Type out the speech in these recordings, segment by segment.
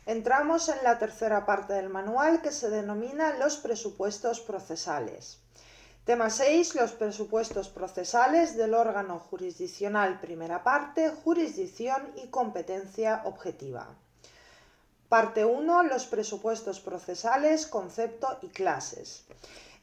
Entramos en la tercera parte del manual, que se denomina los presupuestos procesales. Tema 6. Los presupuestos procesales del órgano jurisdiccional. Primera parte: jurisdicción y competencia objetiva. Parte 1. Los presupuestos procesales, concepto y clases.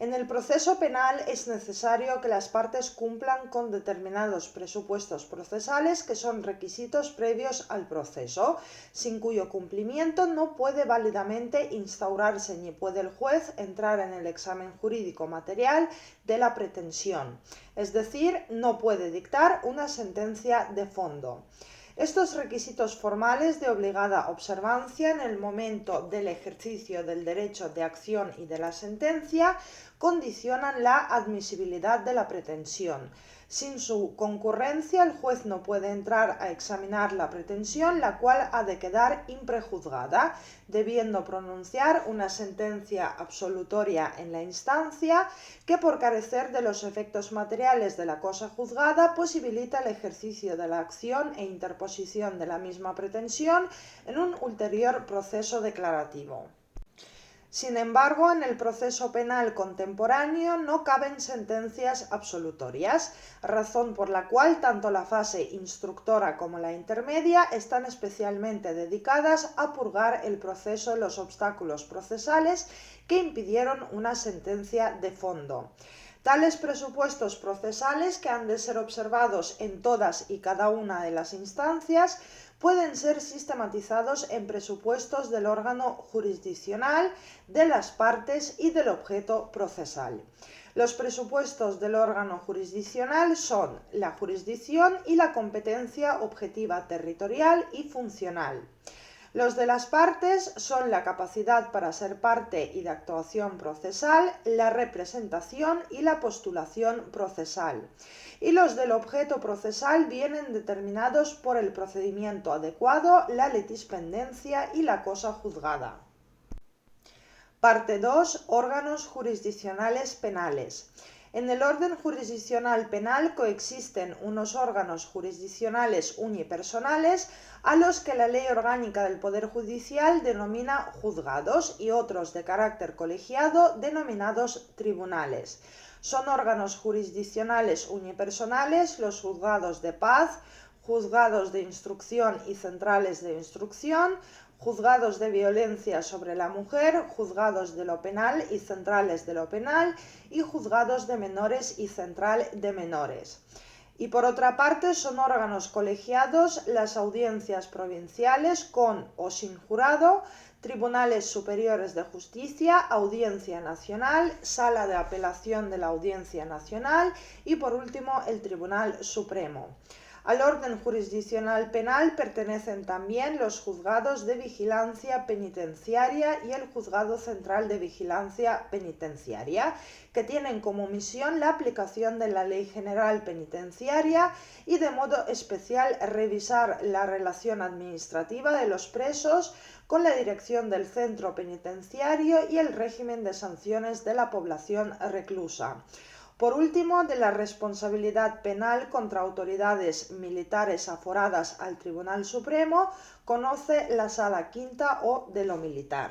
En el proceso penal es necesario que las partes cumplan con determinados presupuestos procesales que son requisitos previos al proceso, sin cuyo cumplimiento no puede válidamente instaurarse ni puede el juez entrar en el examen jurídico material de la pretensión, es decir, no puede dictar una sentencia de fondo. Estos requisitos formales de obligada observancia en el momento del ejercicio del derecho de acción y de la sentencia condicionan la admisibilidad de la pretensión. Sin su concurrencia, el juez no puede entrar a examinar la pretensión, la cual ha de quedar imprejuzgada, debiendo pronunciar una sentencia absolutoria en la instancia que, por carecer de los efectos materiales de la cosa juzgada, posibilita el ejercicio de la acción e interposición de la misma pretensión en un ulterior proceso declarativo. Sin embargo, en el proceso penal contemporáneo no caben sentencias absolutorias, razón por la cual tanto la fase instructora como la intermedia están especialmente dedicadas a purgar el proceso de los obstáculos procesales que impidieron una sentencia de fondo. Tales presupuestos procesales, que han de ser observados en todas y cada una de las instancias, pueden ser sistematizados en presupuestos del órgano jurisdiccional, de las partes y del objeto procesal. Los presupuestos del órgano jurisdiccional son la jurisdicción y la competencia objetiva territorial y funcional. Los de las partes son la capacidad para ser parte y de actuación procesal, la representación y la postulación procesal. Y los del objeto procesal vienen determinados por el procedimiento adecuado, la litispendencia y la cosa juzgada. Parte 2. Órganos jurisdiccionales penales. En el orden jurisdiccional penal coexisten unos órganos jurisdiccionales unipersonales a los que la Ley Orgánica del Poder Judicial denomina juzgados y otros de carácter colegiado denominados tribunales. Son órganos jurisdiccionales unipersonales los juzgados de paz, juzgados de instrucción y centrales de instrucción, juzgados de violencia sobre la mujer, juzgados de lo penal y centrales de lo penal, y juzgados de menores y central de menores. Y por otra parte son órganos colegiados las audiencias provinciales con o sin jurado, tribunales superiores de justicia, audiencia nacional, sala de apelación de la audiencia nacional y por último el Tribunal Supremo. Al orden jurisdiccional penal pertenecen también los juzgados de vigilancia penitenciaria y el Juzgado Central de Vigilancia Penitenciaria, que tienen como misión la aplicación de la Ley General Penitenciaria y de modo especial revisar la relación administrativa de los presos con la dirección del centro penitenciario y el régimen de sanciones de la población reclusa. Por último, de la responsabilidad penal contra autoridades militares aforadas al Tribunal Supremo, conoce la Sala Quinta o de lo militar.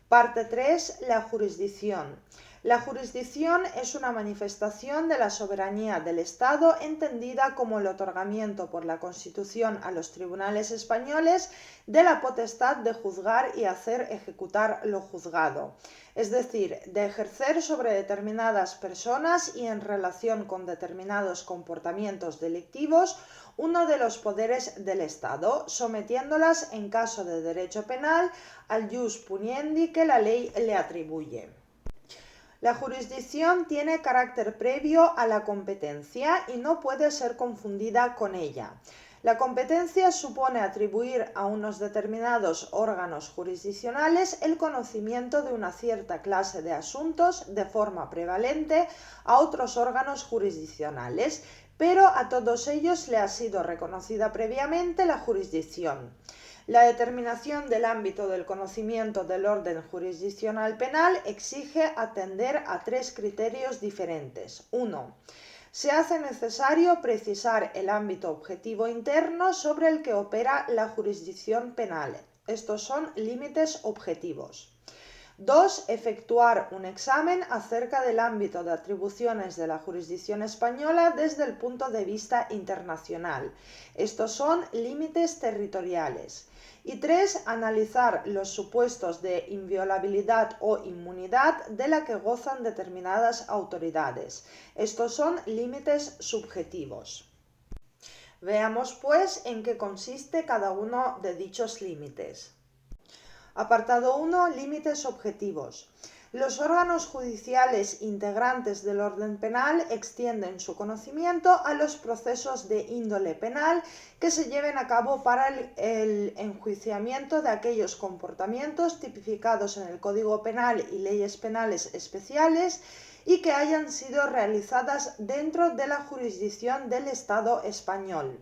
Parte 3. La jurisdicción. La jurisdicción es una manifestación de la soberanía del Estado entendida como el otorgamiento por la Constitución a los tribunales españoles de la potestad de juzgar y hacer ejecutar lo juzgado, es decir, de ejercer sobre determinadas personas y en relación con determinados comportamientos delictivos uno de los poderes del Estado, sometiéndolas en caso de derecho penal al jus puniendi que la ley le atribuye. La jurisdicción tiene carácter previo a la competencia y no puede ser confundida con ella. La competencia supone atribuir a unos determinados órganos jurisdiccionales el conocimiento de una cierta clase de asuntos de forma prevalente a otros órganos jurisdiccionales, pero a todos ellos le ha sido reconocida previamente la jurisdicción. La determinación del ámbito del conocimiento del orden jurisdiccional penal exige atender a tres criterios diferentes. 1. Se hace necesario precisar el ámbito objetivo interno sobre el que opera la jurisdicción penal. Estos son límites objetivos. 2. Efectuar un examen acerca del ámbito de atribuciones de la jurisdicción española desde el punto de vista internacional. Estos son límites territoriales. Y 3. Analizar los supuestos de inviolabilidad o inmunidad de la que gozan determinadas autoridades. Estos son límites subjetivos. Veamos, pues, en qué consiste cada uno de dichos límites. Apartado 1. Límites objetivos. Los órganos judiciales integrantes del orden penal extienden su conocimiento a los procesos de índole penal que se lleven a cabo para el enjuiciamiento de aquellos comportamientos tipificados en el Código Penal y leyes penales especiales y que hayan sido realizadas dentro de la jurisdicción del Estado español.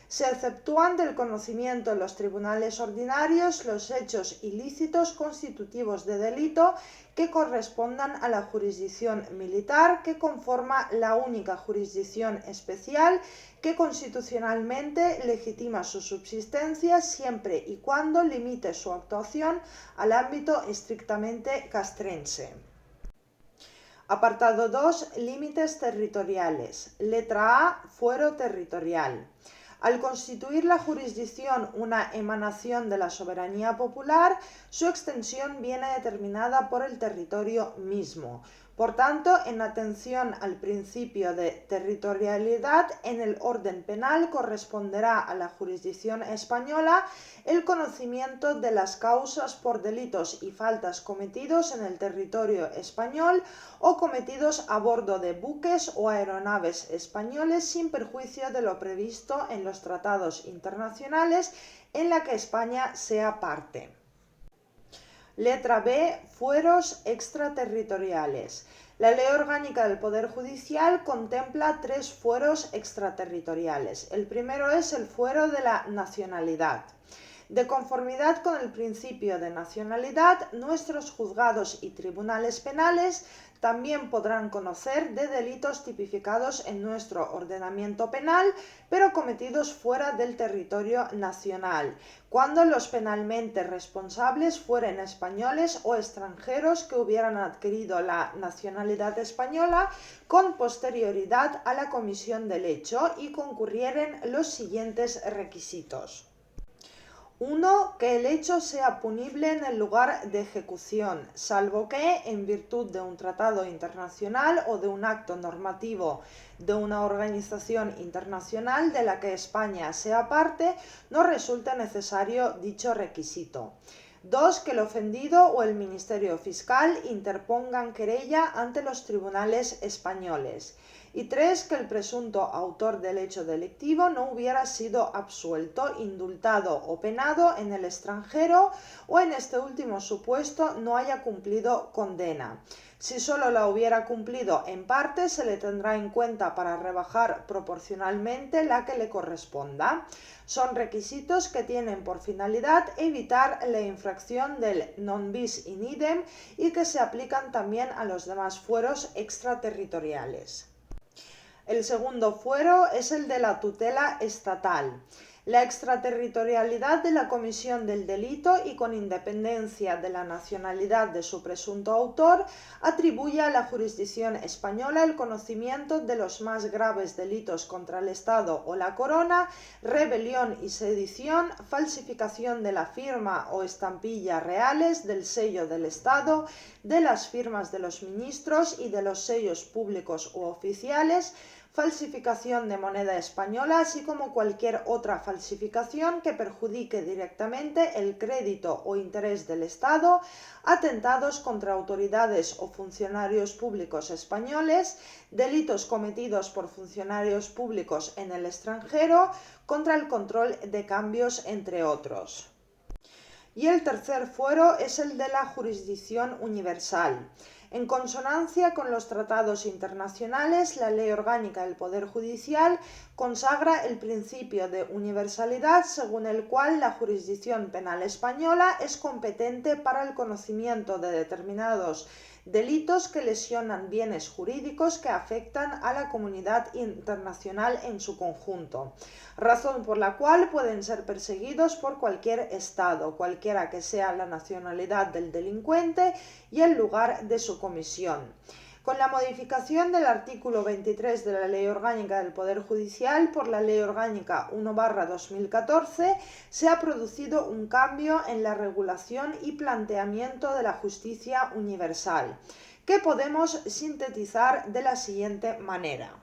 Se exceptúan del conocimiento en los tribunales ordinarios los hechos ilícitos constitutivos de delito que correspondan a la jurisdicción militar, que conforma la única jurisdicción especial que constitucionalmente legitima su subsistencia siempre y cuando limite su actuación al ámbito estrictamente castrense. Apartado 2. Límites territoriales. Letra A. Fuero territorial. Al constituir la jurisdicción una emanación de la soberanía popular, su extensión viene determinada por el territorio mismo. Por tanto, en atención al principio de territorialidad, en el orden penal corresponderá a la jurisdicción española el conocimiento de las causas por delitos y faltas cometidos en el territorio español o cometidos a bordo de buques o aeronaves españoles sin perjuicio de lo previsto en los tratados internacionales en la que España sea parte. Letra B. Fueros extraterritoriales. La Ley Orgánica del Poder Judicial contempla 3 fueros extraterritoriales. El primero es el fuero de la nacionalidad. De conformidad con el principio de nacionalidad, nuestros juzgados y tribunales penales también podrán conocer de delitos tipificados en nuestro ordenamiento penal, pero cometidos fuera del territorio nacional, cuando los penalmente responsables fueren españoles o extranjeros que hubieran adquirido la nacionalidad española con posterioridad a la comisión del hecho y concurrieren los siguientes requisitos. 1. Que el hecho sea punible en el lugar de ejecución, salvo que, en virtud de un tratado internacional o de un acto normativo de una organización internacional de la que España sea parte, no resulte necesario dicho requisito. 2. Que el ofendido o el Ministerio Fiscal interpongan querella ante los tribunales españoles. Y 3. Que el presunto autor del hecho delictivo no hubiera sido absuelto, indultado o penado en el extranjero o en este último supuesto no haya cumplido condena. Si solo la hubiera cumplido en parte, se le tendrá en cuenta para rebajar proporcionalmente la que le corresponda. Son requisitos que tienen por finalidad evitar la infracción del non bis in idem y que se aplican también a los demás fueros extraterritoriales. El segundo fuero es el de la tutela estatal. La extraterritorialidad de la comisión del delito y con independencia de la nacionalidad de su presunto autor atribuye a la jurisdicción española el conocimiento de los más graves delitos contra el Estado o la corona, rebelión y sedición, falsificación de la firma o estampilla reales, del sello del Estado, de las firmas de los ministros y de los sellos públicos u oficiales, falsificación de moneda española, así como cualquier otra falsificación que perjudique directamente el crédito o interés del Estado, atentados contra autoridades o funcionarios públicos españoles, delitos cometidos por funcionarios públicos en el extranjero, contra el control de cambios, entre otros. Y el tercer fuero es el de la jurisdicción universal. En consonancia con los tratados internacionales, la Ley Orgánica del Poder Judicial consagra el principio de universalidad según el cual la jurisdicción penal española es competente para el conocimiento de determinados delitos que lesionan bienes jurídicos que afectan a la comunidad internacional en su conjunto, razón por la cual pueden ser perseguidos por cualquier Estado, cualquiera que sea la nacionalidad del delincuente y el lugar de su comisión. Con la modificación del artículo 23 de la Ley Orgánica del Poder Judicial por la Ley Orgánica 1/2014, se ha producido un cambio en la regulación y planteamiento de la justicia universal, que podemos sintetizar de la siguiente manera.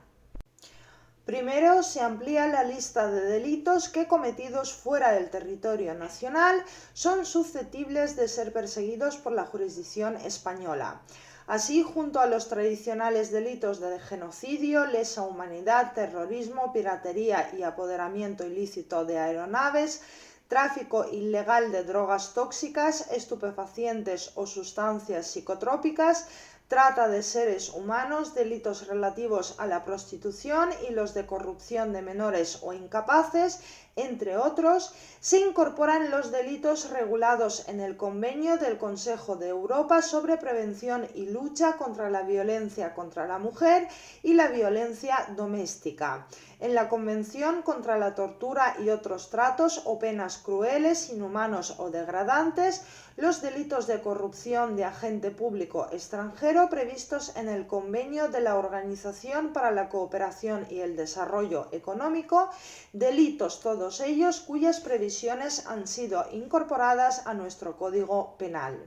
Primero, se amplía la lista de delitos que, cometidos fuera del territorio nacional, son susceptibles de ser perseguidos por la jurisdicción española. Así, junto a los tradicionales delitos de genocidio, lesa humanidad, terrorismo, piratería y apoderamiento ilícito de aeronaves, tráfico ilegal de drogas tóxicas, estupefacientes o sustancias psicotrópicas, trata de seres humanos, delitos relativos a la prostitución y los de corrupción de menores o incapaces, entre otros, se incorporan los delitos regulados en el Convenio del Consejo de Europa sobre prevención y lucha contra la violencia contra la mujer y la violencia doméstica, en la Convención contra la tortura y otros tratos o penas crueles, inhumanos o degradantes, los delitos de corrupción de agente público extranjero previstos en el Convenio de la Organización para la Cooperación y el Desarrollo Económico, delitos todos ellos cuyas previsiones han sido incorporadas a nuestro Código Penal.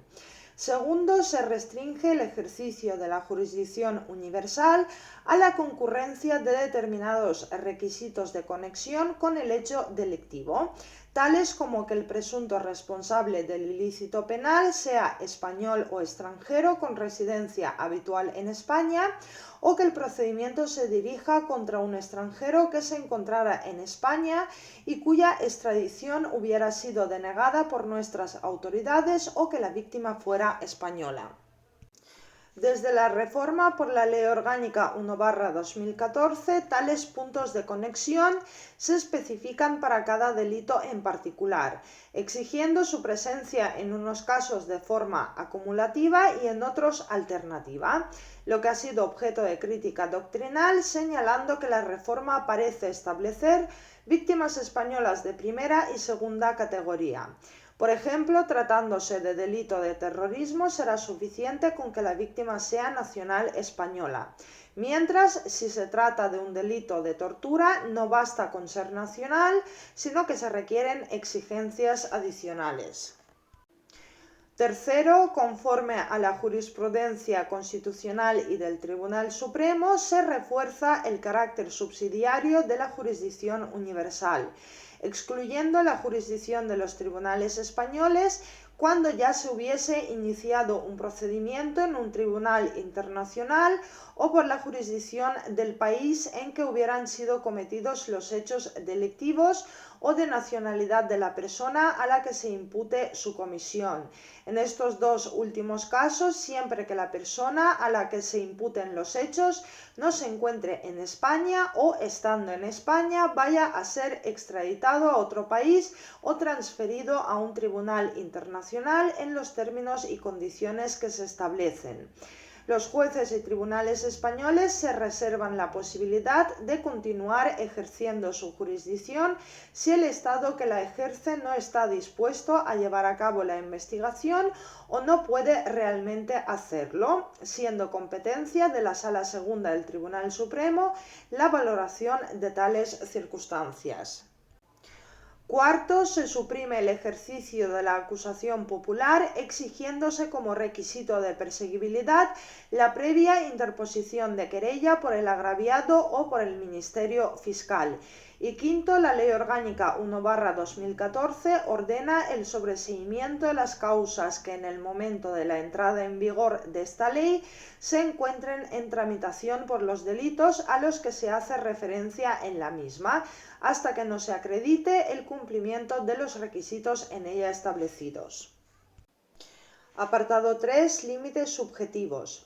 Segundo, se restringe el ejercicio de la jurisdicción universal a la concurrencia de determinados requisitos de conexión con el hecho delictivo, tales como que el presunto responsable del ilícito penal sea español o extranjero con residencia habitual en España, o que el procedimiento se dirija contra un extranjero que se encontrara en España y cuya extradición hubiera sido denegada por nuestras autoridades, o que la víctima fuera española. Desde la reforma por la Ley Orgánica 1/2014, tales puntos de conexión se especifican para cada delito en particular, exigiendo su presencia en unos casos de forma acumulativa y en otros alternativa, lo que ha sido objeto de crítica doctrinal, señalando que la reforma parece establecer víctimas españolas de primera y segunda categoría. Por ejemplo, tratándose de delito de terrorismo, será suficiente con que la víctima sea nacional española, mientras si se trata de un delito de tortura no basta con ser nacional, sino que se requieren exigencias adicionales. Tercero, conforme a la jurisprudencia constitucional y del Tribunal Supremo, se refuerza el carácter subsidiario de la jurisdicción universal, excluyendo la jurisdicción de los tribunales españoles cuando ya se hubiese iniciado un procedimiento en un tribunal internacional o por la jurisdicción del país en que hubieran sido cometidos los hechos delictivos o de nacionalidad de la persona a la que se impute su comisión. En estos dos últimos casos, siempre que la persona a la que se imputen los hechos no se encuentre en España o, estando en España, vaya a ser extraditado a otro país o transferido a un tribunal internacional en los términos y condiciones que se establecen. Los jueces y tribunales españoles se reservan la posibilidad de continuar ejerciendo su jurisdicción si el Estado que la ejerce no está dispuesto a llevar a cabo la investigación o no puede realmente hacerlo, siendo competencia de la Sala Segunda del Tribunal Supremo la valoración de tales circunstancias. Cuarto, se suprime el ejercicio de la acusación popular, exigiéndose como requisito de perseguibilidad la previa interposición de querella por el agraviado o por el Ministerio Fiscal. Y quinto, la Ley Orgánica 1/2014 ordena el sobreseimiento de las causas que en el momento de la entrada en vigor de esta ley se encuentren en tramitación por los delitos a los que se hace referencia en la misma, hasta que no se acredite el cumplimiento de los requisitos en ella establecidos. Apartado 3. Límites subjetivos.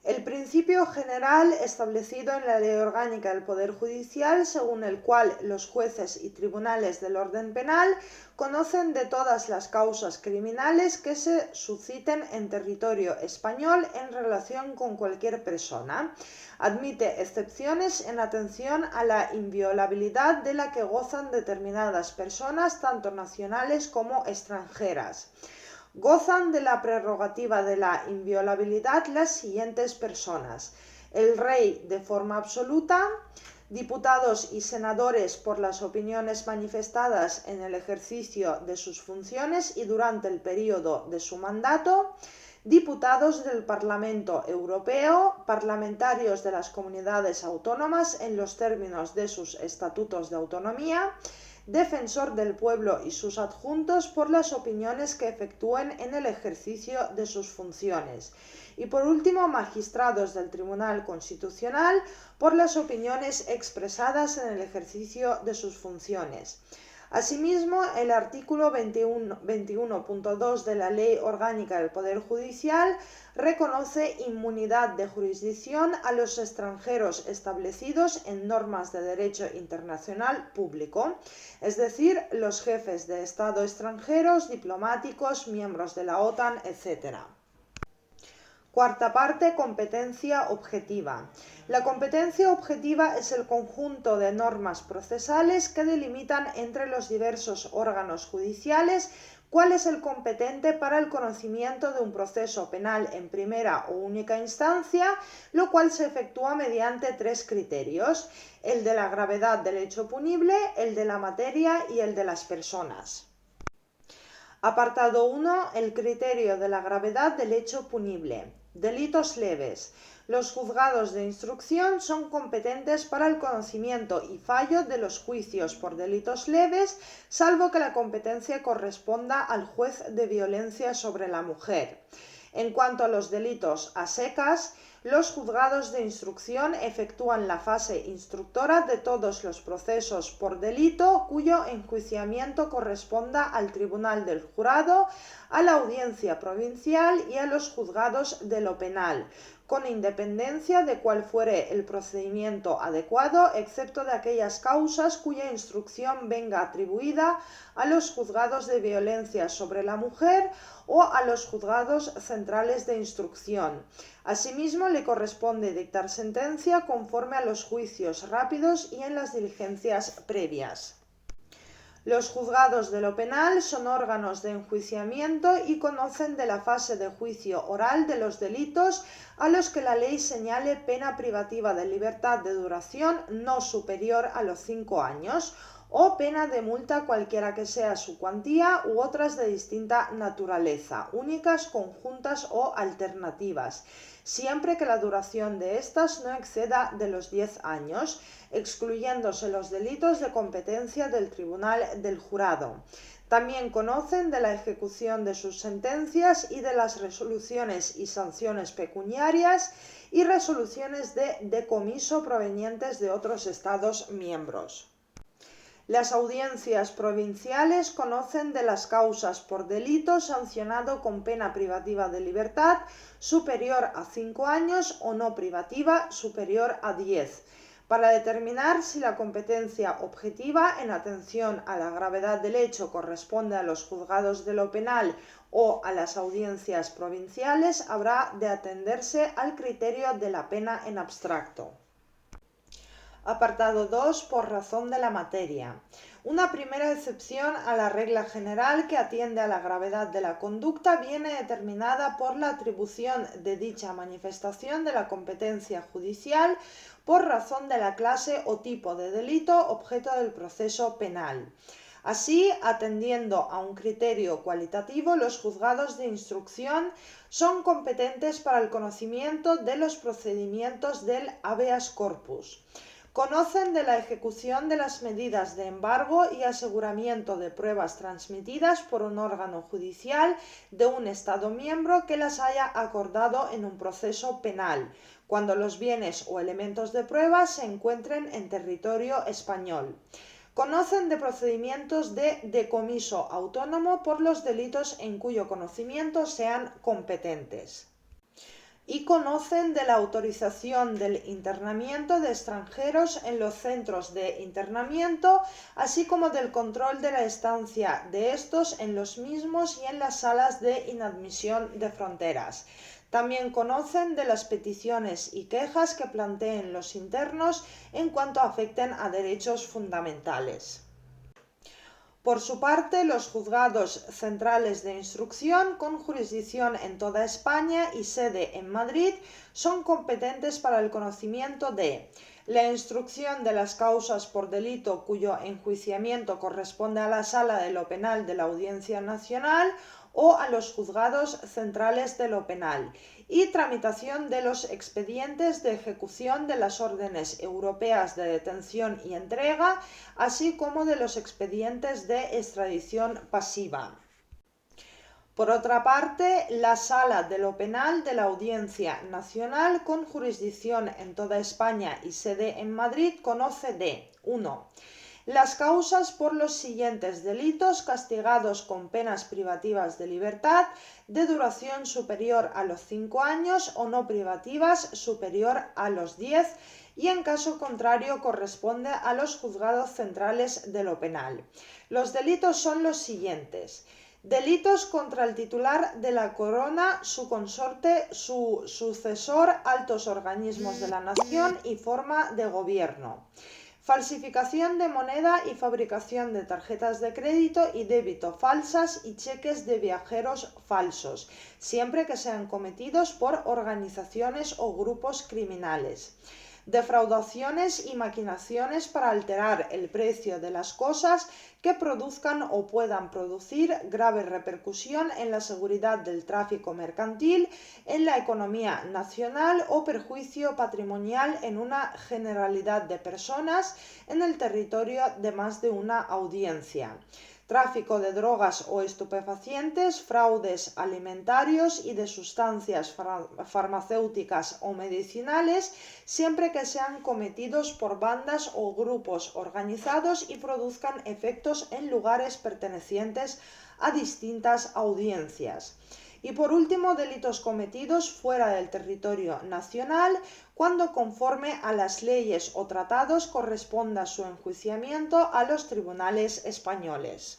El principio general establecido en la Ley Orgánica del Poder Judicial, según el cual los jueces y tribunales del orden penal conocen de todas las causas criminales que se susciten en territorio español en relación con cualquier persona. Admite excepciones en atención a la inviolabilidad de la que gozan determinadas personas, tanto nacionales como extranjeras. Gozan de la prerrogativa de la inviolabilidad las siguientes personas: el rey de forma absoluta, diputados y senadores por las opiniones manifestadas en el ejercicio de sus funciones y durante el período de su mandato, diputados del Parlamento Europeo, parlamentarios de las comunidades autónomas en los términos de sus estatutos de autonomía, defensor del pueblo y sus adjuntos por las opiniones que efectúen en el ejercicio de sus funciones. Y por último, magistrados del Tribunal Constitucional por las opiniones expresadas en el ejercicio de sus funciones. Asimismo, el artículo 21.2 de la Ley Orgánica del Poder Judicial reconoce inmunidad de jurisdicción a los extranjeros establecidos en normas de derecho internacional público, es decir, los jefes de Estado extranjeros, diplomáticos, miembros de la OTAN, etc. Cuarta parte, competencia objetiva. La competencia objetiva es el conjunto de normas procesales que delimitan entre los diversos órganos judiciales cuál es el competente para el conocimiento de un proceso penal en primera o única instancia, lo cual se efectúa mediante tres criterios: el de la gravedad del hecho punible, el de la materia y el de las personas. Apartado 1. El criterio de la gravedad del hecho punible. Delitos leves. Los juzgados de instrucción son competentes para el conocimiento y fallo de los juicios por delitos leves, salvo que la competencia corresponda al juez de violencia sobre la mujer. En cuanto a los delitos a secas, los juzgados de instrucción efectúan la fase instructora de todos los procesos por delito cuyo enjuiciamiento corresponda al tribunal del jurado, a la audiencia provincial y a los juzgados de lo penal, con independencia de cuál fuere el procedimiento adecuado, excepto de aquellas causas cuya instrucción venga atribuida a los juzgados de violencia sobre la mujer o a los juzgados centrales de instrucción. Asimismo, le corresponde dictar sentencia conforme a los juicios rápidos y en las diligencias previas. Los juzgados de lo penal son órganos de enjuiciamiento y conocen de la fase de juicio oral de los delitos a los que la ley señale pena privativa de libertad de duración no superior a los 5 años o pena de multa cualquiera que sea su cuantía u otras de distinta naturaleza, únicas, conjuntas o alternativas, siempre que la duración de estas no exceda de los 10 años, excluyéndose los delitos de competencia del tribunal del jurado. También conocen de la ejecución de sus sentencias y de las resoluciones y sanciones pecuniarias y resoluciones de decomiso provenientes de otros Estados miembros. Las audiencias provinciales conocen de las causas por delito sancionado con pena privativa de libertad superior a 5 años o no privativa superior a 10, para determinar si la competencia objetiva en atención a la gravedad del hecho corresponde a los juzgados de lo penal o a las audiencias provinciales, habrá de atenderse al criterio de la pena en abstracto. Apartado 2. Por razón de la materia. Una primera excepción a la regla general que atiende a la gravedad de la conducta viene determinada por la atribución de dicha manifestación de la competencia judicial por razón de la clase o tipo de delito objeto del proceso penal. Así, atendiendo a un criterio cualitativo, los juzgados de instrucción son competentes para el conocimiento de los procedimientos del habeas corpus. Conocen de la ejecución de las medidas de embargo y aseguramiento de pruebas transmitidas por un órgano judicial de un Estado miembro que las haya acordado en un proceso penal, cuando los bienes o elementos de prueba se encuentren en territorio español. Conocen de procedimientos de decomiso autónomo por los delitos en cuyo conocimiento sean competentes. y conocen de la autorización del internamiento de extranjeros en los centros de internamiento, así como del control de la estancia de estos en los mismos y en las salas de inadmisión de fronteras. También conocen de las peticiones y quejas que planteen los internos en cuanto afecten a derechos fundamentales. Por su parte, los juzgados centrales de instrucción, con jurisdicción en toda España y sede en Madrid, son competentes para el conocimiento de la instrucción de las causas por delito cuyo enjuiciamiento corresponde a la Sala de lo Penal de la Audiencia Nacional o a los juzgados centrales de lo penal, y tramitación de los expedientes de ejecución de las órdenes europeas de detención y entrega, así como de los expedientes de extradición pasiva. Por otra parte, la Sala de lo Penal de la Audiencia Nacional, con jurisdicción en toda España y sede en Madrid, conoce de 1. Las causas por los siguientes delitos castigados con penas privativas de libertad de duración superior a los 5 años o no privativas superior a los 10, y en caso contrario corresponde a los juzgados centrales de lo penal. Los delitos son los siguientes: delitos contra el titular de la corona, su consorte, su sucesor, altos organismos de la nación y forma de gobierno. Falsificación de moneda y fabricación de tarjetas de crédito y débito falsas y cheques de viajeros falsos, siempre que sean cometidos por organizaciones o grupos criminales. Defraudaciones y maquinaciones para alterar el precio de las cosas que produzcan o puedan producir grave repercusión en la seguridad del tráfico mercantil, en la economía nacional o perjuicio patrimonial en una generalidad de personas en el territorio de más de una audiencia. Tráfico de drogas o estupefacientes, fraudes alimentarios y de sustancias farmacéuticas o medicinales, siempre que sean cometidos por bandas o grupos organizados y produzcan efectos en lugares pertenecientes a distintas audiencias. Y por último, delitos cometidos fuera del territorio nacional, cuando conforme a las leyes o tratados corresponda su enjuiciamiento a los tribunales españoles.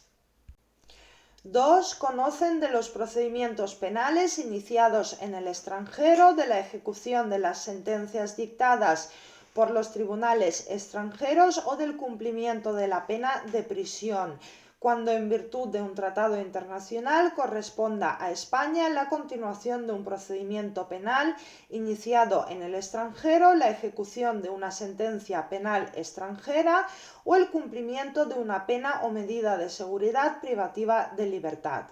2. Conocen de los procedimientos penales iniciados en el extranjero, de la ejecución de las sentencias dictadas por los tribunales extranjeros o del cumplimiento de la pena de prisión, cuando en virtud de un tratado internacional corresponda a España la continuación de un procedimiento penal iniciado en el extranjero, la ejecución de una sentencia penal extranjera o el cumplimiento de una pena o medida de seguridad privativa de libertad.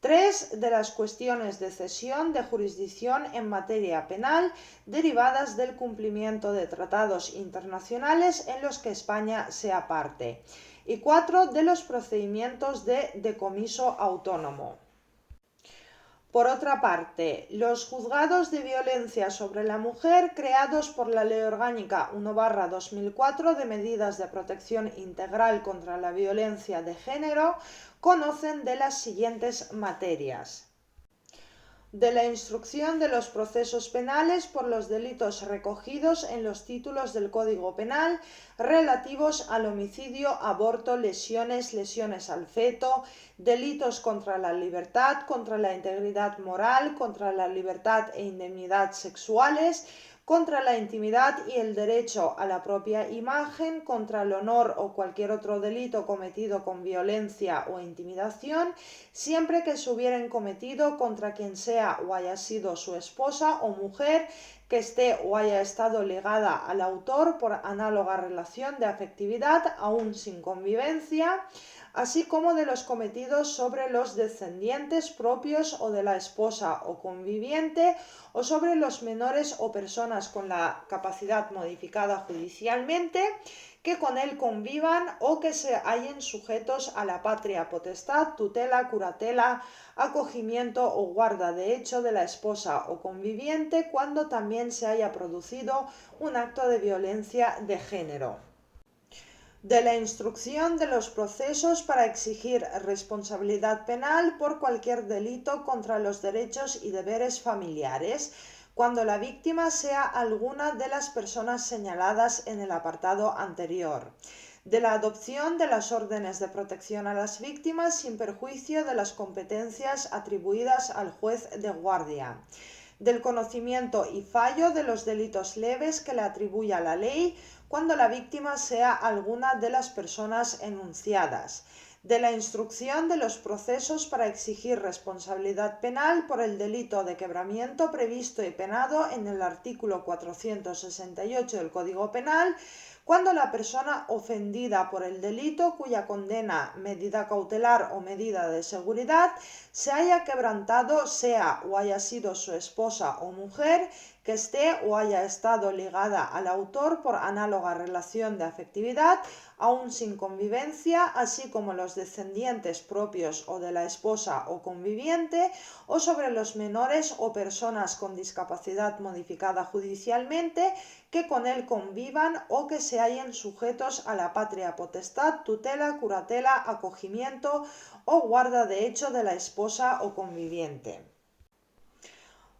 3. De las cuestiones de cesión de jurisdicción en materia penal derivadas del cumplimiento de tratados internacionales en los que España sea parte. Y 4. De los procedimientos de decomiso autónomo. Por otra parte, los juzgados de violencia sobre la mujer, creados por la Ley Orgánica 1/2004 de medidas de protección integral contra la violencia de género, conocen de las siguientes materias: de la instrucción de los procesos penales por los delitos recogidos en los títulos del Código Penal relativos al homicidio, aborto, lesiones al feto, delitos contra la libertad, contra la integridad moral, contra la libertad e indemnidad sexuales, contra la intimidad y el derecho a la propia imagen, contra el honor o cualquier otro delito cometido con violencia o intimidación, siempre que se hubieran cometido contra quien sea o haya sido su esposa o mujer, que esté o haya estado ligada al autor por análoga relación de afectividad, aún sin convivencia, así como de los cometidos sobre los descendientes propios o de la esposa o conviviente, o sobre los menores o personas con la capacidad modificada judicialmente que con él convivan o que se hallen sujetos a la patria potestad, tutela, curatela, acogimiento o guarda de hecho de la esposa o conviviente, cuando también se haya producido un acto de violencia de género. De la instrucción de los procesos para exigir responsabilidad penal por cualquier delito contra los derechos y deberes familiares, cuando la víctima sea alguna de las personas señaladas en el apartado anterior, de la adopción de las órdenes de protección a las víctimas sin perjuicio de las competencias atribuidas al juez de guardia, del conocimiento y fallo de los delitos leves que le atribuya la ley cuando la víctima sea alguna de las personas enunciadas, de la instrucción de los procesos para exigir responsabilidad penal por el delito de quebramiento previsto y penado en el artículo 468 del Código Penal, cuando la persona ofendida por el delito, cuya condena, medida cautelar o medida de seguridad se haya quebrantado, sea o haya sido su esposa o mujer, que esté o haya estado ligada al autor por análoga relación de afectividad, aun sin convivencia, así como los descendientes propios o de la esposa o conviviente, o sobre los menores o personas con discapacidad modificada judicialmente que con él convivan o que se hallen sujetos a la patria potestad, tutela, curatela, acogimiento o guarda de hecho de la esposa o conviviente.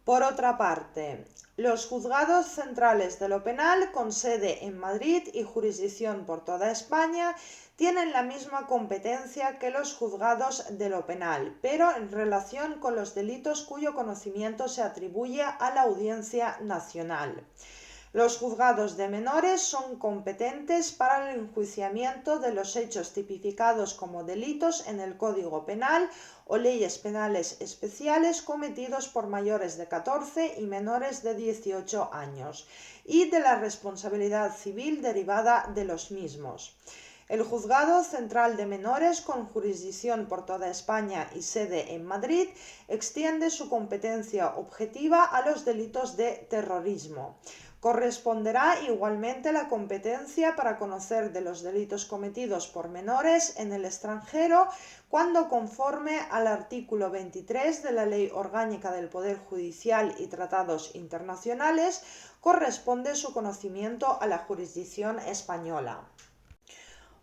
Por otra parte, los juzgados centrales de lo penal, con sede en Madrid y jurisdicción por toda España, tienen la misma competencia que los juzgados de lo penal, pero en relación con los delitos cuyo conocimiento se atribuye a la Audiencia Nacional. Los juzgados de menores son competentes para el enjuiciamiento de los hechos tipificados como delitos en el Código Penal o leyes penales especiales cometidos por mayores de 14 y menores de 18 años y de la responsabilidad civil derivada de los mismos. El Juzgado Central de Menores, con jurisdicción por toda España y sede en Madrid, extiende su competencia objetiva a los delitos de terrorismo. Corresponderá igualmente la competencia para conocer de los delitos cometidos por menores en el extranjero cuando, conforme al artículo 23 de la Ley Orgánica del Poder Judicial y Tratados Internacionales, corresponde su conocimiento a la jurisdicción española.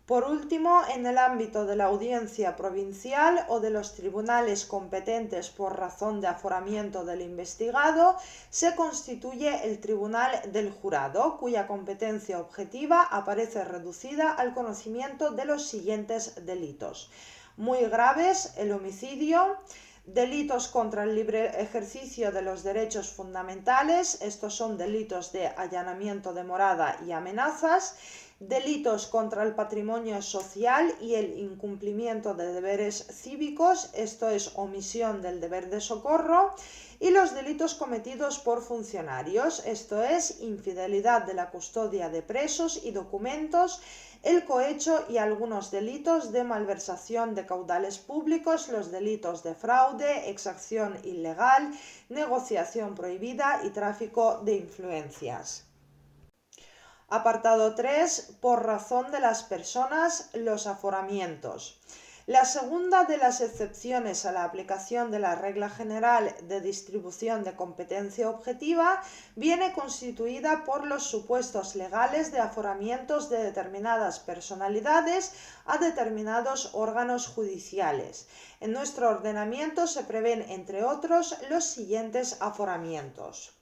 Por último, en el ámbito de la audiencia provincial o de los tribunales competentes por razón de aforamiento del investigado, se constituye el Tribunal del Jurado, cuya competencia objetiva aparece reducida al conocimiento de los siguientes delitos: muy graves, el homicidio; delitos contra el libre ejercicio de los derechos fundamentales, estos son delitos de allanamiento de morada y amenazas; delitos contra el patrimonio social y el incumplimiento de deberes cívicos, esto es omisión del deber de socorro; y los delitos cometidos por funcionarios, esto es infidelidad de la custodia de presos y documentos, el cohecho y algunos delitos de malversación de caudales públicos, los delitos de fraude, exacción ilegal, negociación prohibida y tráfico de influencias. Apartado 3. Por razón de las personas, los aforamientos. La segunda de las excepciones a la aplicación de la regla general de distribución de competencia objetiva viene constituida por los supuestos legales de aforamientos de determinadas personalidades a determinados órganos judiciales. En nuestro ordenamiento se prevén, entre otros, los siguientes aforamientos.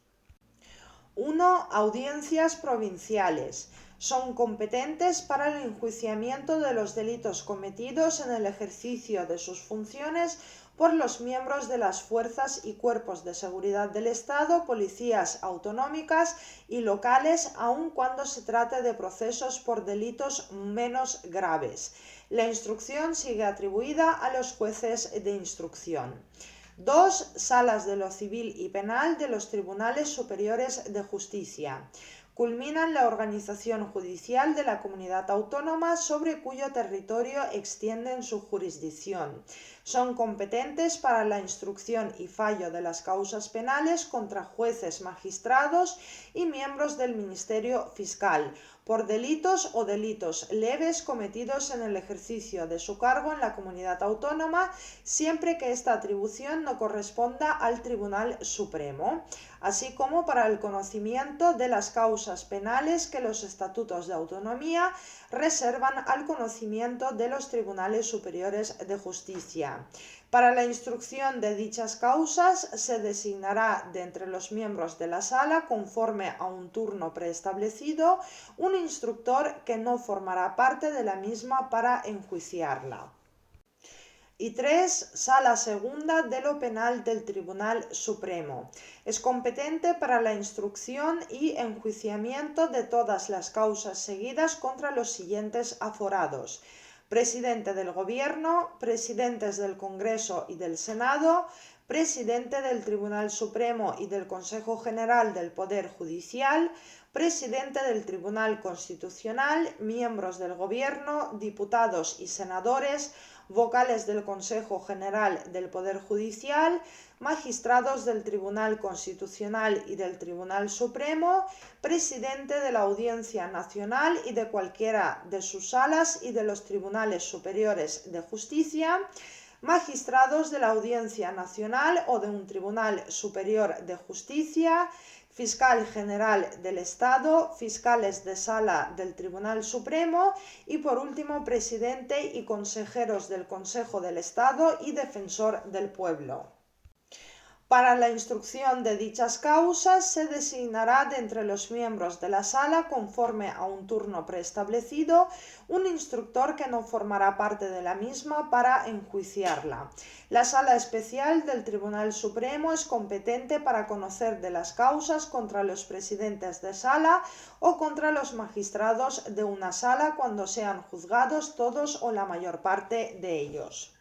1. Audiencias provinciales. Son competentes para el enjuiciamiento de los delitos cometidos en el ejercicio de sus funciones por los miembros de las fuerzas y cuerpos de seguridad del Estado, policías autonómicas y locales, aun cuando se trate de procesos por delitos menos graves. La instrucción sigue atribuida a los jueces de instrucción. 2. Salas de lo civil y penal de los Tribunales Superiores de Justicia. Culminan la organización judicial de la comunidad autónoma sobre cuyo territorio extienden su jurisdicción. Son competentes para la instrucción y fallo de las causas penales contra jueces, magistrados y miembros del Ministerio Fiscal, por delitos o delitos leves cometidos en el ejercicio de su cargo en la comunidad autónoma, siempre que esta atribución no corresponda al Tribunal Supremo, así como para el conocimiento de las causas penales que los estatutos de autonomía reservan al conocimiento de los Tribunales Superiores de Justicia. Para la instrucción de dichas causas se designará de entre los miembros de la sala, conforme a un turno preestablecido, un instructor que no formará parte de la misma para enjuiciarla. Y 3. Sala Segunda de lo Penal del Tribunal Supremo. Es competente para la instrucción y enjuiciamiento de todas las causas seguidas contra los siguientes aforados: presidente del Gobierno, presidentes del Congreso y del Senado, presidente del Tribunal Supremo y del Consejo General del Poder Judicial, presidente del Tribunal Constitucional, miembros del Gobierno, diputados y senadores, vocales del Consejo General del Poder Judicial, magistrados del Tribunal Constitucional y del Tribunal Supremo, presidente de la Audiencia Nacional y de cualquiera de sus salas y de los tribunales superiores de justicia, magistrados de la Audiencia Nacional o de un Tribunal Superior de Justicia, fiscal general del Estado, fiscales de sala del Tribunal Supremo y, por último, presidente y consejeros del Consejo del Estado y defensor del pueblo. Para la instrucción de dichas causas se designará de entre los miembros de la sala, conforme a un turno preestablecido, un instructor que no formará parte de la misma para enjuiciarla. La Sala Especial del Tribunal Supremo es competente para conocer de las causas contra los presidentes de sala o contra los magistrados de una sala cuando sean juzgados todos o la mayor parte de ellos.